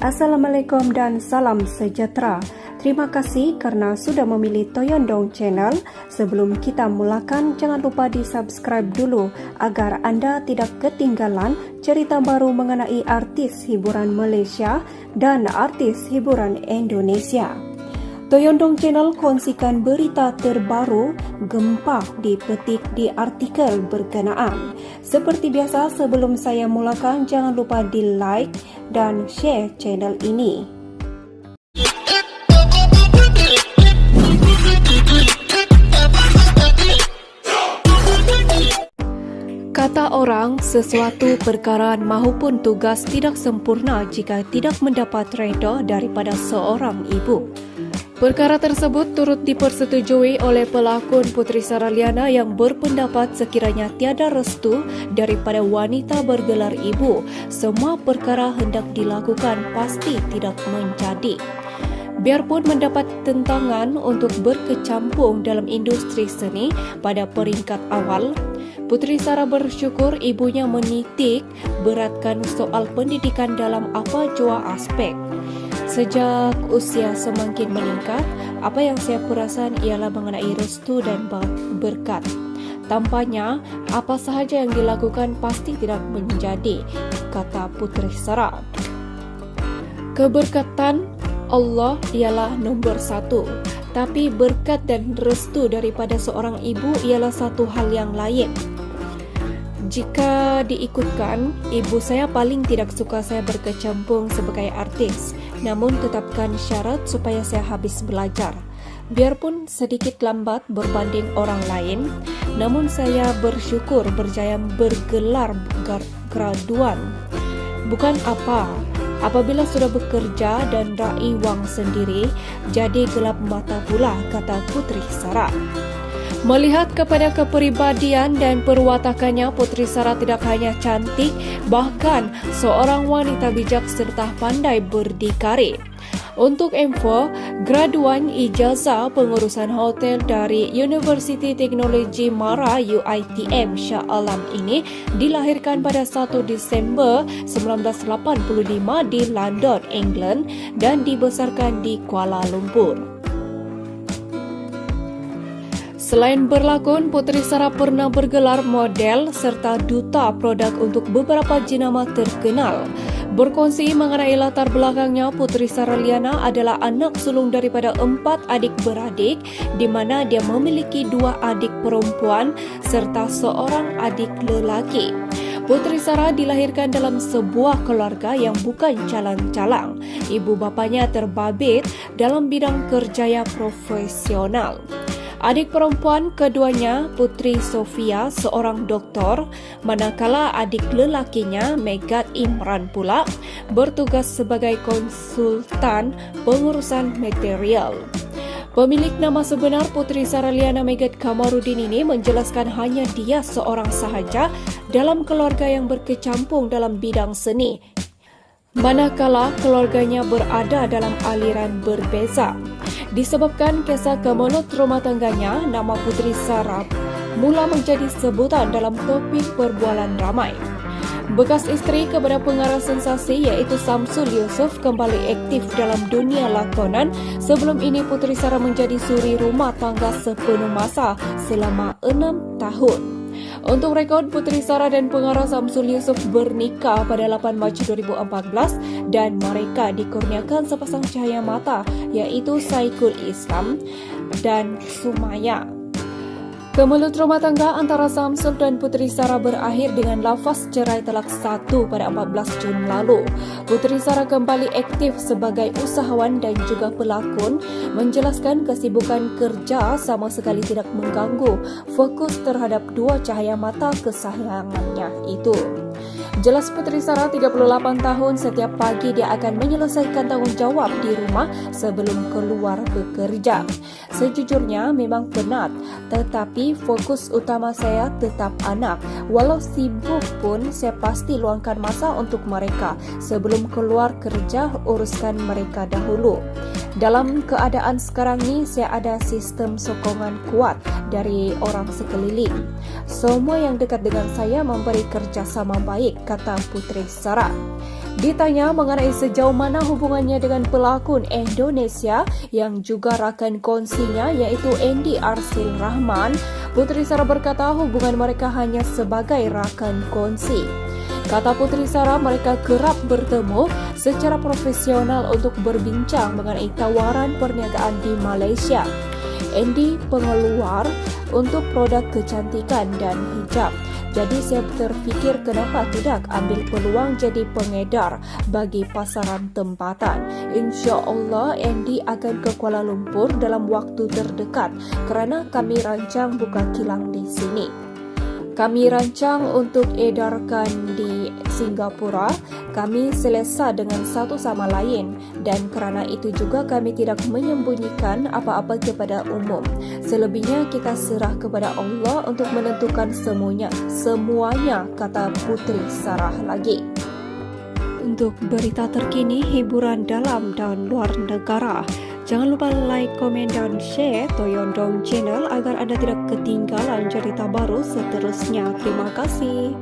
Assalamualaikum dan salam sejahtera. Terima kasih kerana sudah memilih Toyondong Channel. Sebelum kita mulakan, jangan lupa di-subscribe dulu agar anda tidak ketinggalan cerita baru mengenai artis hiburan Malaysia dan artis hiburan Indonesia. Toyondong Channel kongsikan berita terbaru gempa dipetik di artikel berkenaan. Seperti biasa, sebelum saya mulakan, jangan lupa di-like dan share channel ini. Kata orang, sesuatu perkara maupun tugas tidak sempurna jika tidak mendapat reda daripada seorang ibu. Perkara tersebut turut dipersetujui oleh pelakon Puteri Saraliana yang berpendapat sekiranya tiada restu daripada wanita bergelar ibu, semua perkara hendak dilakukan pasti tidak menjadi. Biarpun mendapat tentangan untuk berkecampung dalam industri seni pada peringkat awal, Puteri Sara bersyukur ibunya menitik beratkan soal pendidikan dalam apa jua aspek. Sejak usia semakin meningkat, apa yang saya perasan ialah mengenai restu dan berkat. Tampaknya, apa sahaja yang dilakukan pasti tidak menjadi, kata Puteri Sara. Keberkatan Allah ialah nombor satu, tapi berkat dan restu daripada seorang ibu ialah satu hal yang lain. Jika diikutkan, ibu saya paling tidak suka saya berkecimpung sebagai artis, namun tetapkan syarat supaya saya habis belajar. Biarpun sedikit lambat berbanding orang lain, namun saya bersyukur berjaya bergelar graduan. Bukan apa, apabila sudah bekerja dan raih wang sendiri, jadi gelap mata pula, kata Puteri Sara. Melihat kepada kepribadian dan perwatakannya, Puteri Sara tidak hanya cantik, bahkan seorang wanita bijak serta pandai berdikari. Untuk info, graduan ijazah pengurusan hotel dari Universiti Teknologi Mara UiTM Shah Alam ini dilahirkan pada 1 Disember 1985 di London, England dan dibesarkan di Kuala Lumpur. Selain berlakon, Puteri Sara pernah bergelar model serta duta produk untuk beberapa jenama terkenal. Berkongsi mengenai latar belakangnya, Puteri Saraliana adalah anak sulung daripada 4 adik-beradik, di mana dia memiliki 2 adik perempuan serta seorang adik lelaki. Puteri Sara dilahirkan dalam sebuah keluarga yang bukan calang-calang. Ibu bapanya terbabit dalam bidang kerjaya profesional. Adik perempuan keduanya, Puteri Sofia, seorang doktor, manakala adik lelakinya, Megat Imran pula, bertugas sebagai konsultan pengurusan material. Pemilik nama sebenar Puteri Saraliana Megat Kamarudin ini menjelaskan hanya dia seorang sahaja dalam keluarga yang berkecampung dalam bidang seni, manakala keluarganya berada dalam aliran berbeza. Disebabkan kisah kemelut rumah tangganya, nama Puteri Sara mula menjadi sebutan dalam topik perbualan ramai. Bekas isteri kepada pengarah sensasi iaitu Samsul Yusof kembali aktif dalam dunia lakonan. Sebelum ini Puteri Sara menjadi suri rumah tangga sepenuh masa selama 6 tahun. Untuk rekod, Puteri Sara dan pengarah Samsul Yusof bernikah pada 8 Mac 2014 dan mereka dikurniakan sepasang cahaya mata iaitu Saikul Islam dan Sumaya. Kemelut rumah tangga antara Samsul dan Puteri Sara berakhir dengan lafaz cerai talak 1 pada 14 Jun lalu. Puteri Sara kembali aktif sebagai usahawan dan juga pelakon, menjelaskan kesibukan kerja sama sekali tidak mengganggu fokus terhadap 2 cahaya mata kesayangannya itu. Jelas Putri Sarah 38 tahun, setiap pagi dia akan menyelesaikan tanggung jawab di rumah sebelum keluar bekerja. Sejujurnya memang penat, tetapi fokus utama saya tetap anak. Walau sibuk pun, saya pasti luangkan masa untuk mereka. Sebelum keluar kerja, uruskan mereka dahulu. Dalam keadaan sekarang ni, saya ada sistem sokongan kuat dari orang sekeliling. Semua yang dekat dengan saya memberi kerjasama baik, kata Putri Sarah. Ditanya mengenai sejauh mana hubungannya dengan pelakon Indonesia yang juga rakan kongsinya iaitu Andy Arsil Rahman, Putri Sarah berkata hubungan mereka hanya sebagai rakan kongsi. Kata Putri Sarah, mereka kerap bertemu secara profesional untuk berbincang mengenai tawaran perniagaan di Malaysia. Andy pengeluar untuk produk kecantikan dan hijab. Jadi saya terfikir kenapa tidak ambil peluang jadi pengedar bagi pasaran tempatan. InsyaAllah Andy akan ke Kuala Lumpur dalam waktu terdekat kerana kami rancang buka kilang di sini. Kami rancang untuk edarkan di Singapura. Kami selesa dengan satu sama lain dan kerana itu juga kami tidak menyembunyikan apa-apa kepada umum. Selebihnya kita serah kepada Allah untuk menentukan semuanya, kata Putri Sarah lagi. Untuk berita terkini, hiburan dalam dan luar negara, jangan lupa like, komen dan share Toyondong Channel agar anda tidak ketinggalan cerita baru seterusnya. Terima kasih.